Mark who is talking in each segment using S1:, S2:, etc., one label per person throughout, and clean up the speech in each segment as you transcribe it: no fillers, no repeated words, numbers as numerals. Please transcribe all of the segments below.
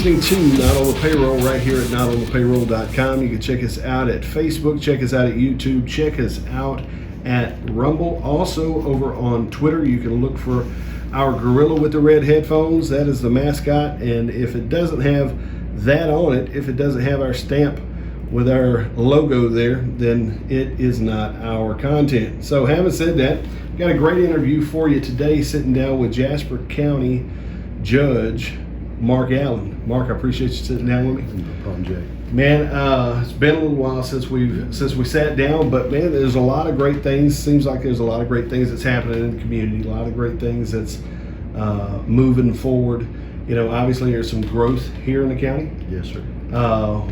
S1: listening to Not on the Payroll right here at notonthepayroll.com. You can check us out at Facebook, check us out at YouTube, check us out at Rumble. Also over on Twitter, you can look for our gorilla with the red headphones. That is the mascot, and if it doesn't have that on it, if it doesn't have our stamp with our logo there, then it is not our content. So having said that, got a great interview for you today, sitting down with Jasper County Judge Mark Allen. Mark, I appreciate you sitting down with me.
S2: No problem, Jay.
S1: Man, it's been a little while since we sat down, but man, there's a lot of great things. Seems like there's a lot of great things that's happening in the community. A lot of great things that's moving forward. You know, obviously there's some growth here in the county.
S2: Yes, sir.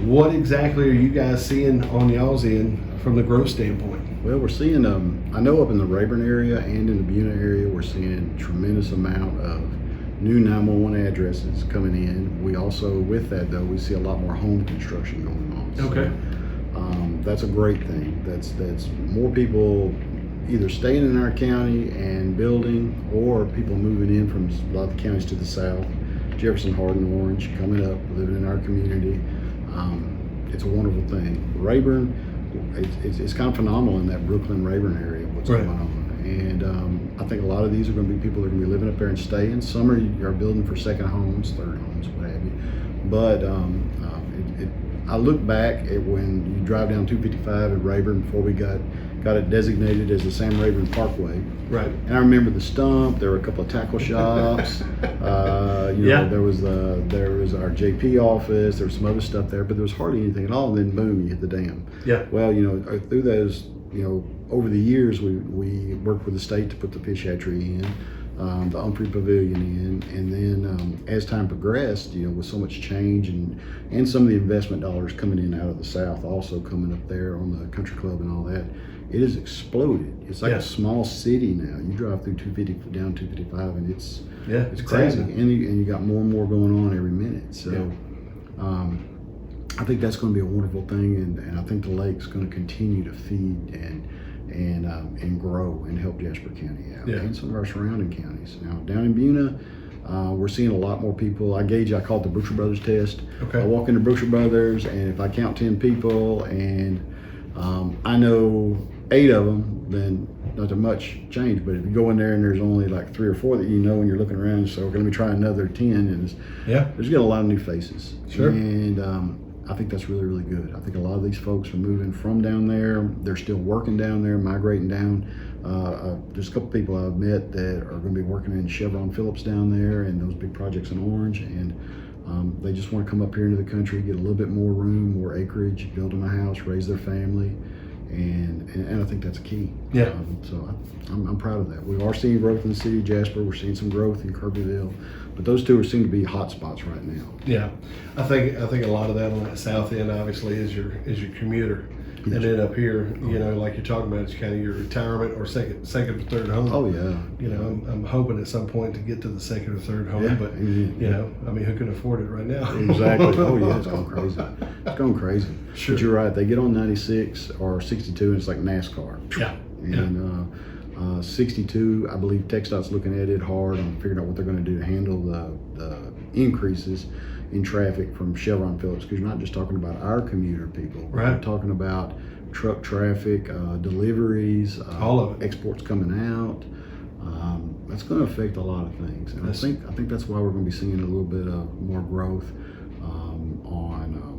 S1: What exactly are you guys seeing on y'all's end from the growth standpoint?
S2: Well, we're seeing, I know up in the Rayburn area and in the Buna area, we're seeing tremendous amount of new 911 addresses coming in. We also, with that though, we see a lot more home construction going on.
S1: Okay.
S2: So, that's a great thing. That's more people either staying in our county and building, or people moving in from a lot of the counties to the south. Jefferson, Hardin, Orange, coming up, living in our community. It's a wonderful thing. Rayburn, it's kind of phenomenal in that Brooklyn-Rayburn area, what's
S1: right.
S2: going on. And I think a lot of these are going to be people that are going to be living up there and staying. Some are building for second homes, third homes, what have you. But I look back at when you drive down 255 at Rayburn before we got it designated as the Sam Rayburn Parkway.
S1: Right.
S2: And I remember the stump. There were a couple of tackle shops. There was our JP office. There was some other stuff there, but there was hardly anything at all. And then boom, you hit the dam.
S1: Yeah.
S2: Well, through those, over the years, we worked with the state to put the fish hatchery in, the Humphrey Pavilion in, and then as time progressed, with so much change and some of the investment dollars coming in out of the South, also coming up there on the country club and all that, it has exploded. It's like a small city now. You drive through 250 down 255, and it's crazy. And you got more and more going on every minute. So I think that's going to be a wonderful thing, and I think the lake's going to continue to feed and grow and help Jasper County out and some of our surrounding counties. Now down in Buna, we're seeing a lot more people. I call it the Brooksher Brothers test.
S1: Okay.
S2: I walk into Brooksher Brothers, and if I count 10 people and I know 8 of them, then not too much change. But if you go in there and there's only like 3 or 4 that and you're looking around, so we're going to be trying another 10, and there's getting a lot of new faces.
S1: Sure.
S2: And I think that's really, really good. I think a lot of these folks are moving from down there. They're still working down there, migrating down. There's a couple people I've met that are going to be working in Chevron Phillips down there and those big projects in Orange, and they just want to come up here into the country, get a little bit more room, more acreage, build them a house, raise their family, and I think that's key.
S1: Yeah.
S2: So I'm proud of that. We are seeing growth in the city of Jasper. We're seeing some growth in Kirbyville, but those two seem to be hot spots right now.
S1: Yeah, I think a lot of that on that south end obviously is your commuter. And then up here, like you're talking about, it's kind of your retirement or second or third home.
S2: Oh yeah.
S1: I'm hoping at some point to get to the second or third home, but who can afford it right now?
S2: Exactly. Oh yeah, it's going crazy. It's going crazy.
S1: Sure.
S2: But you're right. They get on 96 or 62, and it's like NASCAR.
S1: Yeah.
S2: And 62, I believe TxDOT's looking at it hard on figuring out what they're going to do to handle the increases in traffic from Chevron Phillips, because you're not just talking about our commuter people.
S1: Right.
S2: We're talking about truck traffic, deliveries,
S1: all of it,
S2: exports coming out. That's going to affect a lot of things, and I think that's why we're going to be seeing a little bit of more growth on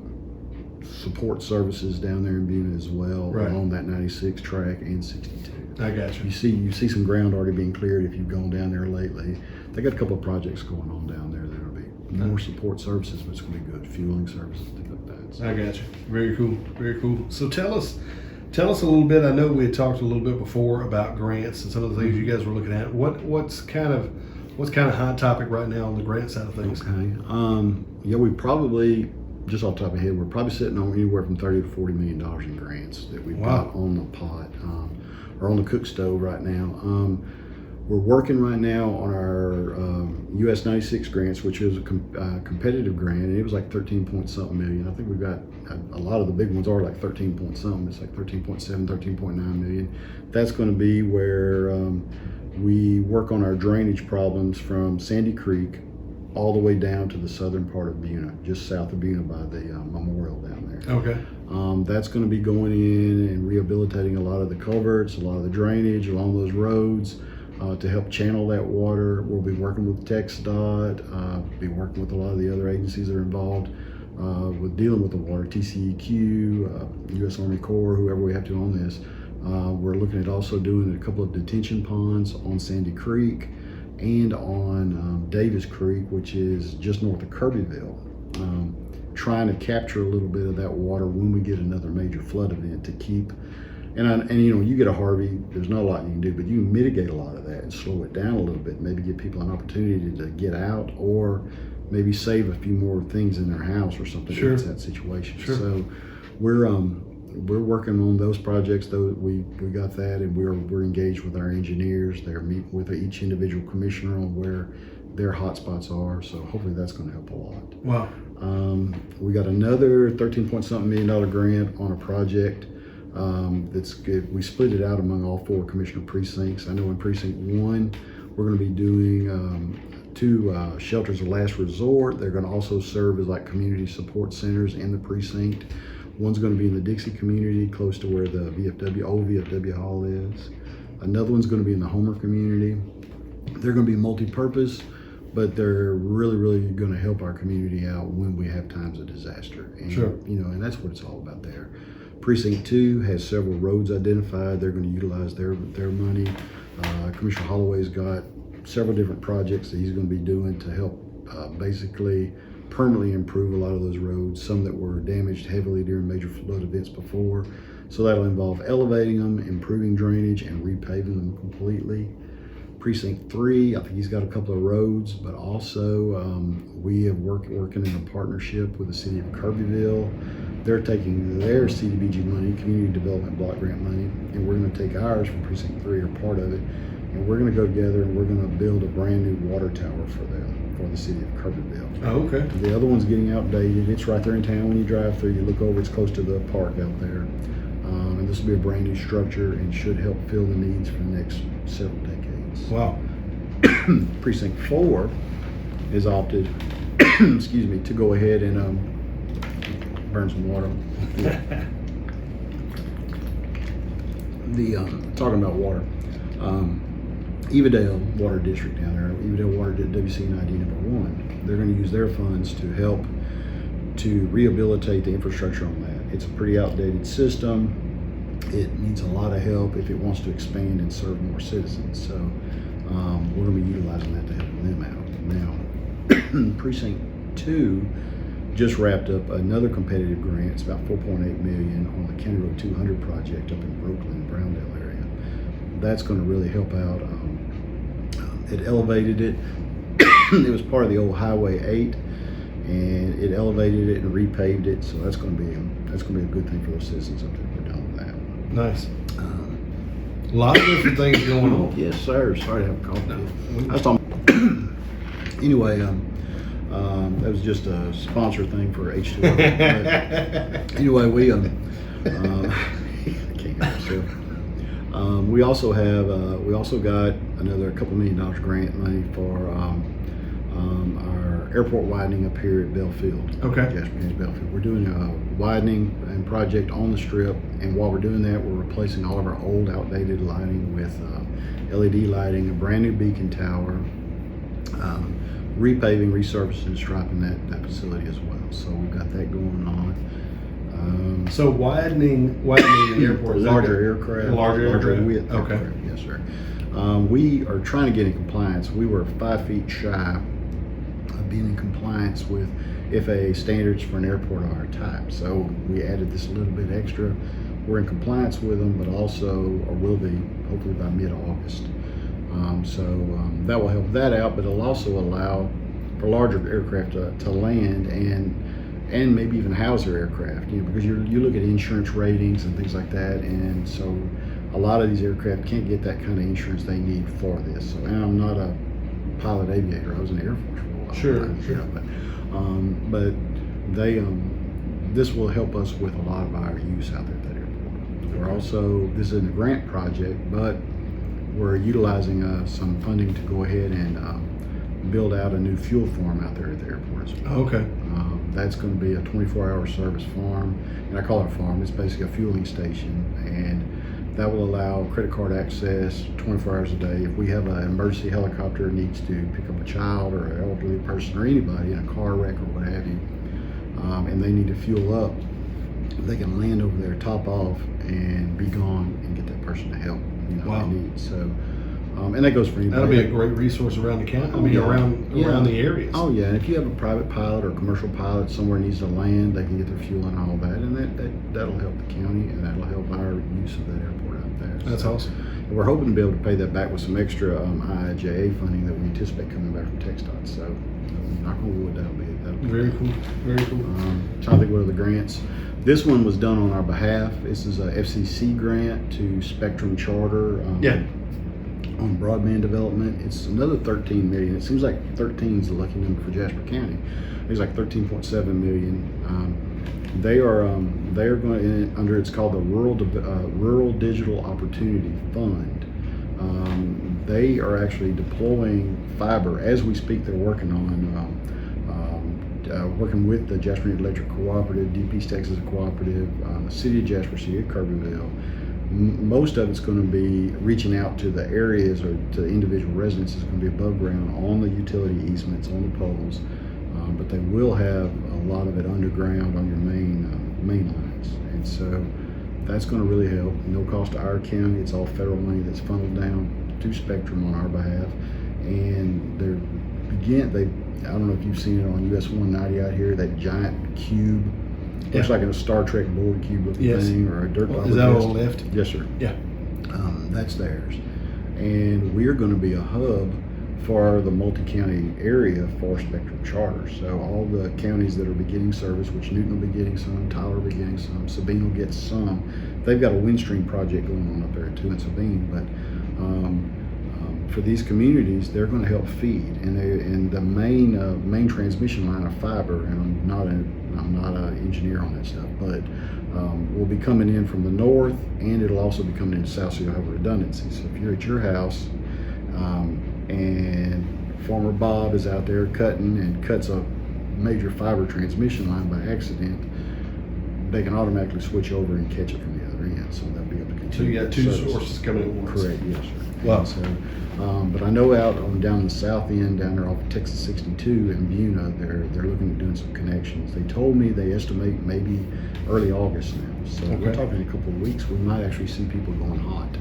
S2: support services down there in Buna as well, along that 96 track and 62.
S1: I got you.
S2: You see some ground already being cleared if you've gone down there lately. They got a couple of projects going on down there that'll be more support services, but it's going to be good. Fueling services, things like that. So.
S1: I got you. Very cool. Very cool. So tell us a little bit. I know we had talked a little bit before about grants and some of the things you guys were looking at. What's kind of hot topic right now on the grant side of things?
S2: Okay. We probably, just off the top of my head, we're probably sitting on anywhere from $30 to $40 million in grants that we've got on the pot or on the cook stove right now. We're working right now on our US 96 grants, which is a competitive grant, and it was like 13 point something million. I think we've got a lot of the big ones are like 13 point something. It's like 13.7, 13.9 million. That's going to be where we work on our drainage problems from Sandy Creek all the way down to the southern part of Buna, just south of Buna by the memorial down there.
S1: Okay.
S2: That's going to be going in and rehabilitating a lot of the culverts, a lot of the drainage along those roads to help channel that water. We'll be working with TxDOT, be working with a lot of the other agencies that are involved with dealing with the water, TCEQ, U.S. Army Corps, whoever we have to on this. We're looking at also doing a couple of detention ponds on Sandy Creek and on Davis Creek, which is just north of Kirbyville, trying to capture a little bit of that water when we get another major flood event to keep. And you know, you get a Harvey, there's not a lot you can do, but you can mitigate a lot of that and slow it down a little bit, maybe give people an opportunity to get out, or maybe save a few more things in their house or something.
S1: Sure.
S2: If it's that situation.
S1: Sure.
S2: So we're working on those projects. Though we got that, and we're engaged with our engineers. They're meeting with each individual commissioner on where their hotspots are. So hopefully that's going to help a lot.
S1: Wow.
S2: We got another $13-point-something million grant on a project that's good. We split it out among all 4 commissioner precincts. I know in precinct 1, we're going to be doing 2 shelters of last resort. They're going to also serve as like community support centers in the precinct. One's going to be in the Dixie community, close to where the old VFW hall is. Another one's going to be in the Homer community. They're going to be multi-purpose, but they're really, really going to help our community out when we have times of disaster. And,
S1: sure.
S2: You know, and that's what it's all about there. Precinct 2 has several roads identified. They're going to utilize their money. Commissioner Holloway's got several different projects that he's going to be doing to help basically permanently improve a lot of those roads, some that were damaged heavily during major flood events before. So that'll involve elevating them, improving drainage, and repaving them completely. Precinct 3, I think he's got a couple of roads, but also we have working in a partnership with the city of Kirbyville. They're taking their CDBG money, Community Development Block Grant money, and we're going to take ours from Precinct 3, or part of it, and we're going to go together and we're going to build a brand new water tower for them, for the city of Kirbyville.
S1: Oh, okay.
S2: The other one's getting outdated. It's right there in town. When you drive through, you look over, it's close to the park out there. And this will be a brand new structure and should help fill the needs for the next several decades.
S1: Wow.
S2: Precinct 4 has opted, excuse me, to go ahead and burn some water. Talking about water, Evadale Water District down there, Evadale Water WC&ID number 1, they're going to use their funds to help to rehabilitate the infrastructure on that. It's a pretty outdated system. It needs a lot of help if it wants to expand and serve more citizens. So we're going to be utilizing that to help them out. Now, Precinct 2 just wrapped up another competitive grant. It's about $4.8 million on the County Road 200 project up in Brooklyn, Browndale area. That's going to really help out. It elevated it. It was part of the old Highway 8, and it elevated it and repaved it. So that's going to be a good thing for those citizens up there. We're done with that.
S1: Nice. A lot of different things going on.
S2: Yes, sir. Sorry to have a cough.
S1: No.
S2: I was talking. Anyway, that was just a sponsor thing for H2O. But anyway, we can't help myself. We also got another $2 million grant money for our airport widening up here at Belfield.
S1: Okay.
S2: Jasper Texas Belfield. We're doing a widening and project on the strip, and while we're doing that, we're replacing all of our old, outdated lighting with LED lighting, a brand new beacon tower, repaving, resurfacing, and striping that facility as well. So we've got that going on.
S1: So widening the airport.
S2: Larger aircraft.
S1: Larger
S2: width.
S1: Okay.
S2: Aircraft, yes, sir. We are trying to get in compliance. We were 5 feet shy of being in compliance with FAA standards for an airport of our type. So we added this a little bit extra. We're in compliance with them, but also, or will be, hopefully by mid-August. That will help that out, but it'll also allow for larger aircraft to land and maybe even house their aircraft, because you look at insurance ratings and things like that, and so a lot of these aircraft can't get that kind of insurance they need for this. So, and I'm not a pilot aviator. I was in the Air Force for a while.
S1: Sure.
S2: But they this will help us with a lot of our use out there at that airport. We're also, this isn't a grant project, but we're utilizing some funding to go ahead and build out a new fuel farm out there at the airport as well.
S1: Okay.
S2: That's going to be a 24-hour service farm, and I call it a farm. It's basically a fueling station, and that will allow credit card access 24 hours a day. If we have an emergency helicopter that needs to pick up a child or an elderly person or anybody in a car wreck or what have you, and they need to fuel up, they can land over there, top off, and be gone and get that person the help
S1: Wow.
S2: they need. So. And that goes for anybody.
S1: That'll be a great resource around the county. I mean, around the areas.
S2: Oh yeah, and if you have a private pilot or a commercial pilot somewhere needs to land, they can get their fuel and all that, and that'll help the county, and that'll help our use of that airport out there.
S1: That's awesome.
S2: And we're hoping to be able to pay that back with some extra IIJA funding that we anticipate coming back from TxDOT. So, knock on wood, that'll be
S1: Very cool. Very cool.
S2: Trying to think what other grants. This one was done on our behalf. This is a FCC grant to Spectrum Charter. On broadband development. It's another 13 million. It seems like 13 is the lucky number for Jasper County. It's like 13.7 million. They are going to, under, it's called the Rural Digital Opportunity Fund. They are actually deploying fiber as we speak. They're working on working with the Jasper Electric Cooperative, DP's Texas Cooperative, the City of Jasper, City of Kirbyville. Most of it's going to be reaching out to the areas or to individual residents. It's going to be above ground on the utility easements, on the poles, but they will have a lot of it underground on your main lines. And so that's going to really help. No cost to our county. It's all federal money that's funneled down to Spectrum on our behalf. And I don't know if you've seen it on US 190 out here, that giant cube. Looks like a Star Trek board cube looking thing, or a dirt ball.
S1: Is that on the left?
S2: Yes, sir.
S1: Yeah.
S2: That's theirs. And we're going to be a hub for the multi-county area for Spectrum Charter. So all the counties that will be getting service, which Newton will be getting some, Tyler will be getting some, Sabine will get some. They've got a Windstream project going on up there too in Sabine, but for these communities, they're going to help feed, and the main transmission line of fiber. And I'm not an engineer on that stuff, but will be coming in from the north, and it'll also be coming in south, so you'll have a redundancy. So if you're at your house, and Farmer Bob is out there cutting and cuts a major fiber transmission line by accident, they can automatically switch over and catch it from the other end. So they'll be able to continue.
S1: So you got two sources coming at once.
S2: Correct. Yes, sir.
S1: Wow.
S2: And so, but I know out on down the south end, down there off of Texas 62 in Buna, they're looking at doing some connections. They told me they estimate maybe early August now. So we're talking in a couple of weeks. We might actually see people going hot,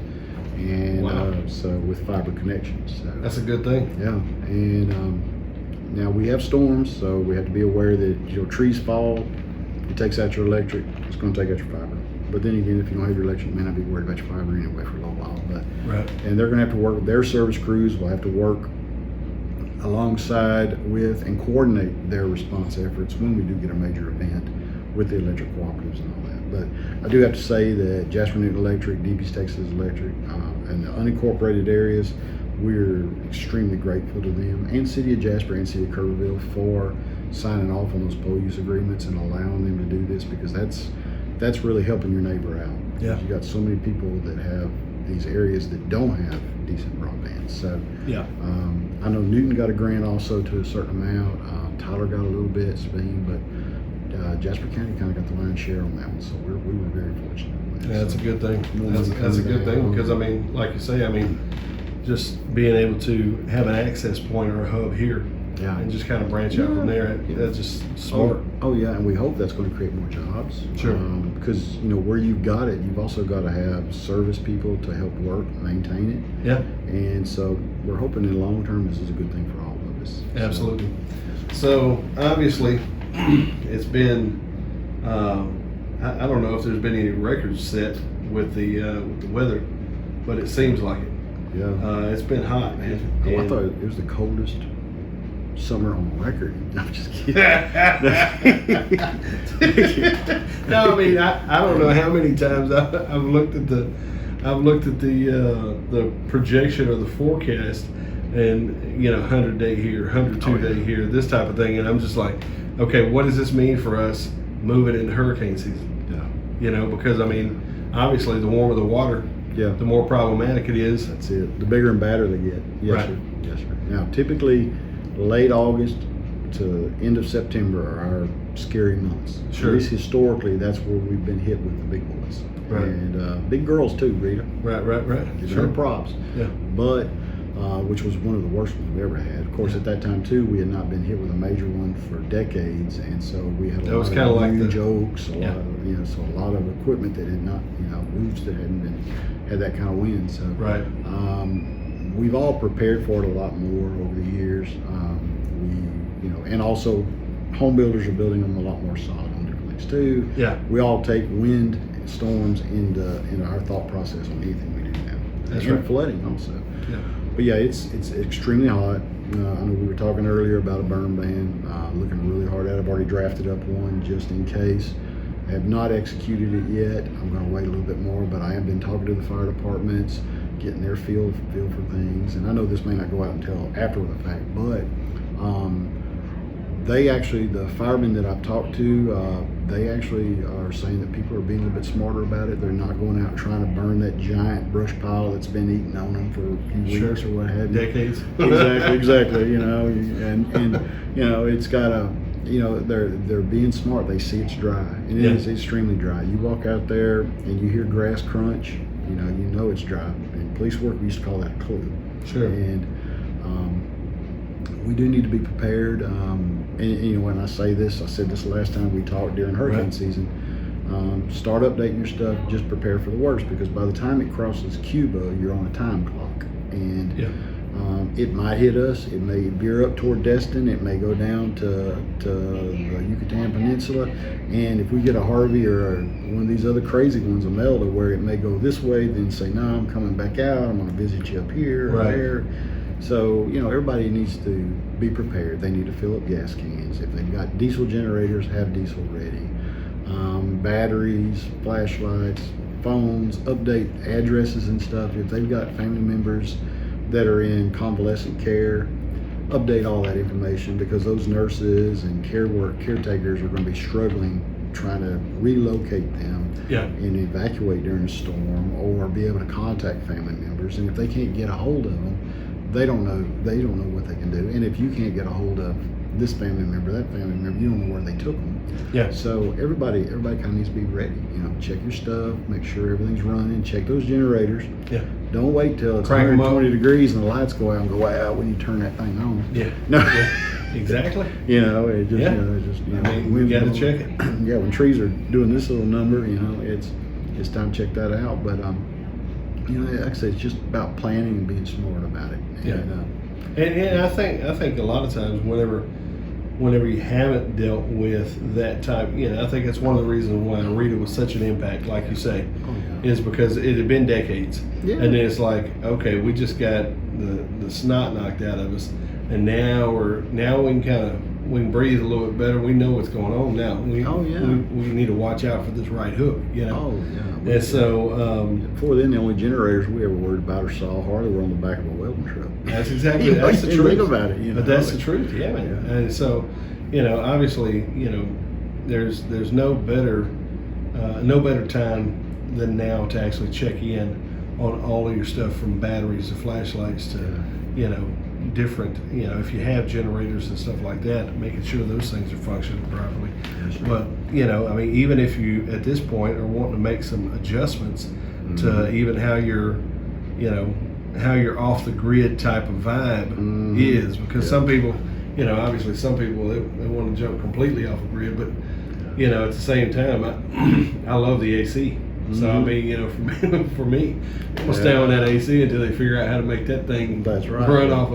S2: and so with fiber connections. So
S1: that's a good thing.
S2: Yeah, and now we have storms, so we have to be aware that trees fall, it takes out your electric, it's going to take out your fiber. But then again, if you don't have your electric, you may not be worried about your fiber anyway for a little while. But and they're going to have to work with their service crews. Will have to work alongside with and coordinate their response efforts when we do get a major event with the electric cooperatives and all that. But I do have to say that Jasper Newton Electric, DP's Texas Electric, and the unincorporated areas, we're extremely grateful to them, and City of Jasper and City of Kirbyville for signing off on those pole use agreements and allowing them to do this, because that's really helping your neighbor out.
S1: Yeah.
S2: You got so many people that have these areas that don't have decent broadband. So I know Newton got a grant also to a certain amount. Tyler got a little bit, Sabine, but Jasper County kind of got the lion's share on that one. So we were very fortunate on that.
S1: Yeah, that's a good thing.
S2: That's
S1: That's a good thing, because I mean, like you say, I mean, just being able to have an access point or a hub here, and just kind of branch out from there. That's just smart.
S2: Oh yeah, and we hope that's going to create more jobs.
S1: Sure.
S2: Because where you've got it, you've also got to have service people to help work, maintain it.
S1: Yeah.
S2: And so we're hoping in the long term this is a good thing for all of us.
S1: Absolutely. So obviously, it's been. I don't know if there's been any records set with the weather, but it seems like it.
S2: Yeah.
S1: It's been hot, man.
S2: Oh, I thought it was the coldest summer on record. I'm just kidding.
S1: No, I mean, I don't know how many times I've looked at the projection or the forecast, and 100-day here, 102-day here, this type of thing, and I'm just like, okay, what does this mean for us moving into hurricane season?
S2: Yeah.
S1: Because I mean, obviously, the warmer the water, the more problematic it is.
S2: That's it. The bigger and badder they get. Yes,
S1: Right.
S2: sir. Yes, sir. Now, typically, late August to end of September are our scary months.
S1: Sure.
S2: At least historically, that's where we've been hit with the big boys.
S1: Right.
S2: And big girls too, Rita.
S1: Right.
S2: Give
S1: Sure.
S2: her props.
S1: Yeah.
S2: But which was one of the worst ones we ever had. Of course, at that time too, we had not been hit with a major one for decades, and so we had a lot of new jokes, a lot of, so a lot of equipment that had not, roofs that hadn't had that kind of wind. So
S1: Right.
S2: We've all prepared for it a lot more over the years. And also home builders are building them a lot more solid on different things too.
S1: Yeah.
S2: We all take wind storms into our thought process on anything we do now.
S1: That's
S2: and
S1: right.
S2: flooding also.
S1: Yeah.
S2: But yeah, it's extremely hot. I know we were talking earlier about a burn ban. Looking really hard at it. I've already drafted up one just in case. I have not executed it yet. I'm going to wait a little bit more, but I have been talking to the fire departments, getting their feel for things. And I know this may not go out until after the fact, but the firemen that I've talked to, they actually are saying that people are being a little bit smarter about it. They're not going out trying to burn that giant brush pile that's been eating on them for a few weeks or what have you.
S1: Decades.
S2: Exactly. And it's got a, they're being smart. They see it's dry, and it is extremely dry. You walk out there and you hear grass crunch, you know it's dry. In police work, we used to call that a clue.
S1: Sure.
S2: And we do need to be prepared. And when I say this, I said this last time we talked during hurricane season. Start updating your stuff. Just prepare for the worst, because by the time it crosses Cuba, you're on a time clock, and it might hit us. It may veer up toward Destin. It may go down to the Yucatan Peninsula. And if we get a Harvey or one of these other crazy ones, a Melda, where it may go this way, then say, no, I'm coming back out. I'm going to visit you up here or there. So, everybody needs to be prepared. They need to fill up gas cans. If they've got diesel generators, have diesel ready. Batteries, flashlights, phones, update addresses and stuff. If they've got family members that are in convalescent care, update all that information, because those nurses and caretakers are going to be struggling trying to relocate them and evacuate during a storm, or be able to contact family members. And if they can't get a hold of them, they don't know what they can do. And if you can't get a hold of this family member, that family member, you don't know where they took them.
S1: Yeah.
S2: So everybody kind of needs to be ready. Check your stuff, make sure everything's running, check those generators.
S1: Yeah.
S2: Don't wait till it's
S1: Crank
S2: 120 degrees and the lights go out and go out when you turn that thing on.
S1: Yeah.
S2: No.
S1: Yeah. Exactly.
S2: We
S1: got to check it.
S2: Yeah, when trees are doing this little number, it's time to check that out. But like I said, it's just about planning and being smart about it.
S1: And I think a lot of times whenever you haven't dealt with that type, I think that's one of the reasons why Rita was such an impact, like you say, is because it had been decades. Yeah. And then it's like, okay, we just got the snot knocked out of us, and now we can breathe a little bit better. We know what's going on now. We need to watch out for this right hook, And so
S2: before then, the only generators we ever worried about or saw hardly were on the back of a welding truck.
S1: That's exactly that's the truth.
S2: Think about it,
S1: But that's the truth, man. And so, obviously, there's no better time than now to actually check in on all of your stuff, from batteries to flashlights to different, if you have generators and stuff like that, making sure those things are functioning properly. But even if you at this point are wanting to make some adjustments to even how you're off the grid type of vibe is, because some people, obviously some people they want to jump completely off the grid, but at the same time I love the AC. So for me, I'm gonna stay on that AC until they figure out how to make that thing run off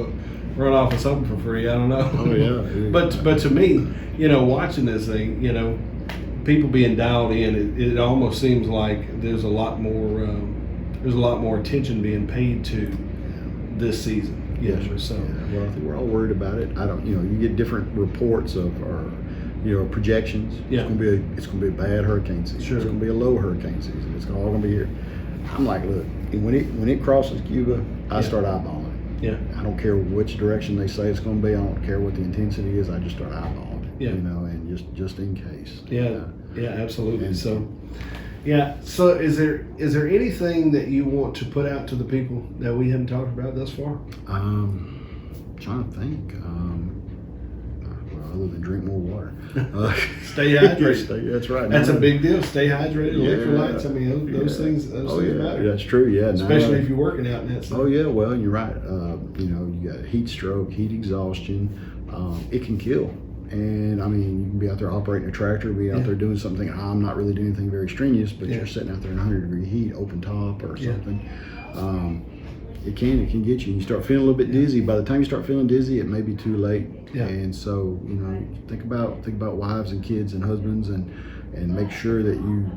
S1: of something for free. I don't know.
S2: Oh yeah.
S1: But to me, watching this thing, people being dialed in, it almost seems like there's a lot more attention being paid to this season. So
S2: well, I think we're all worried about it. I don't. You get different reports of our projections.
S1: Yeah.
S2: It's gonna be a bad hurricane season.
S1: Sure.
S2: It's gonna be a low hurricane season. It's all gonna be here. I'm like, look, when it crosses Cuba, I start eyeballing it.
S1: Yeah.
S2: I don't care which direction they say it's gonna be. I don't care what the intensity is. I just start eyeballing it. And just in case.
S1: Yeah. Yeah, absolutely. And so is there anything that you want to put out to the people that we haven't talked about thus far?
S2: trying to think. Well, other than drink more water.
S1: Stay hydrated.
S2: That's right.
S1: That's a big deal. Stay hydrated.
S2: Yeah.
S1: Electrolytes. I mean, those things. Those things matter.
S2: That's true. Yeah,
S1: Especially if you're working out in that stuff.
S2: Oh yeah, well, you're right. You got heat stroke, heat exhaustion. It can kill. And I mean, you can be out there operating a tractor, be out there doing something. I'm not really doing anything very strenuous, but you're sitting out there in 100-degree heat, open top or something. It can get you. You start feeling a little bit dizzy. By the time you start feeling dizzy, it may be too late. Yeah. And so, think about wives and kids and husbands, and make sure that you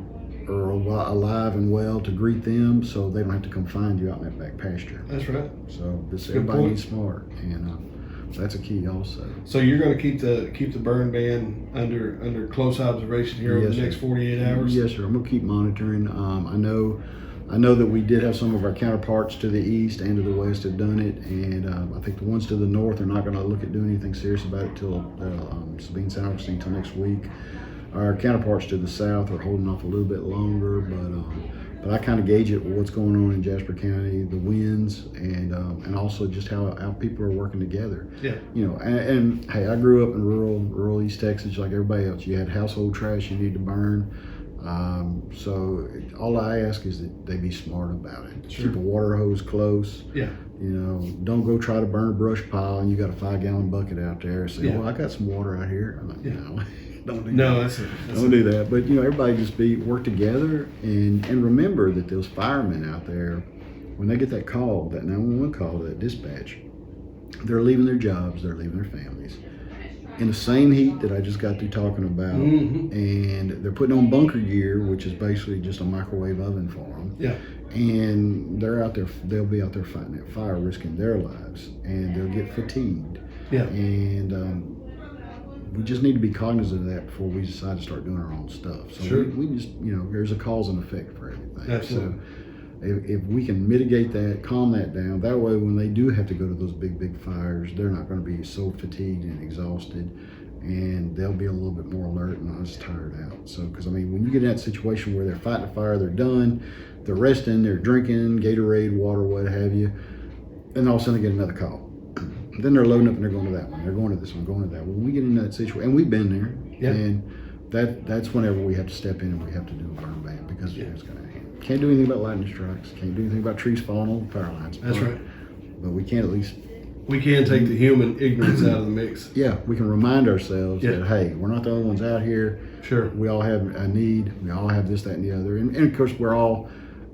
S2: are alive and well to greet them, so they don't have to come find you out in that back pasture.
S1: That's right.
S2: So everybody needs smart, and that's a key also.
S1: So you're going to keep the burn ban under close observation here over the next 48 hours?
S2: Yes, sir. I'm going to keep monitoring. I know that we did have some of our counterparts to the east and to the west have done it, and I think the ones to the north are not going to look at doing anything serious about it till Sabine San Augustine till next week. Our counterparts to the south are holding off a little bit longer, but I kind of gauge it with what's going on in Jasper County, the winds, and also just how people are working together. Yeah. And hey, I grew up in rural East Texas like everybody else. You had household trash you need to burn. So all I ask is that they be smart about it. Sure. Keep a water hose close. Yeah. Don't go try to burn a brush pile and you got a 5-gallon bucket out there. Say, well, I got some water out here. I'm like, no. Don't do that. But everybody just work together and remember that those firemen out there, when they get that call, that 911 call, that dispatch, they're leaving their jobs, they're leaving their families in the same heat that I just got through talking about, and they're putting on bunker gear, which is basically just a microwave oven for them. Yeah. And they're out there. They'll be out there fighting that fire, risking their lives, and they'll get fatigued. Yeah. And we just need to be cognizant of that before we decide to start doing our own stuff. So we just, there's a cause and effect for everything. Absolutely. So if we can mitigate that, calm that down, that way when they do have to go to those big fires, they're not going to be so fatigued and exhausted, and they'll be a little bit more alert and not as tired out. So, because when you get in that situation where they're fighting a fire, they're done, they're resting, they're drinking Gatorade, water, what have you, and all of a sudden they get another call. Then they're loading up and they're going to that one, they're going to this one, going to that one. When we get in that situation, and we've been there, and that's whenever we have to step in and we have to do a burn ban, because it's going to can't do anything about lightning strikes, can't do anything about trees falling on the power lines. That's right. But we can
S1: take the human ignorance out of the mix.
S2: Yeah, we can remind ourselves that, hey, we're not the only ones out here. Sure. We all have a need. We all have this, that, and the other. And of course, we're all,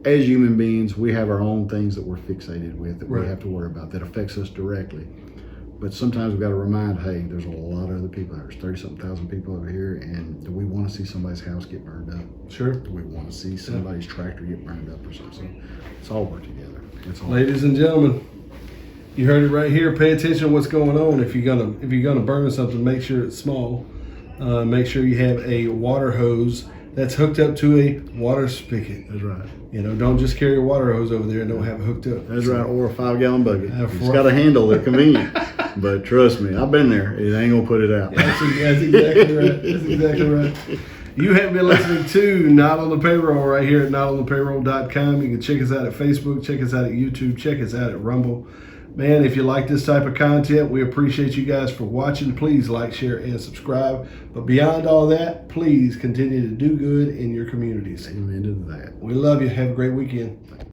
S2: as human beings, we have our own things that we're fixated with that we have to worry about that affects us directly. But sometimes we've got to remind, hey, there's a lot of other people. There's 30-something thousand people over here, and do we want to see somebody's house get burned up? Sure. Do we want to see somebody's tractor get burned up or something? So it's all work together.
S1: Ladies and gentlemen, you heard it right here. Pay attention to what's going on. If you're gonna burn something, make sure it's small. Make sure you have a water hose that's hooked up to a water spigot.
S2: That's right.
S1: Don't just carry a water hose over there and don't have it hooked up.
S2: That's right. Or a 5-gallon bucket. It's got a handle. They're convenient. But trust me, I've been there. It ain't gonna put it out.
S1: That's exactly right. That's exactly right. You have been listening to Not on the Payroll right here at notonthepayroll.com. You can check us out at Facebook, check us out at YouTube, check us out at Rumble. Man, if you like this type of content, we appreciate you guys for watching. Please like, share, and subscribe. But beyond all that, please continue to do good in your communities.
S2: Amen to that.
S1: We love you. Have a great weekend.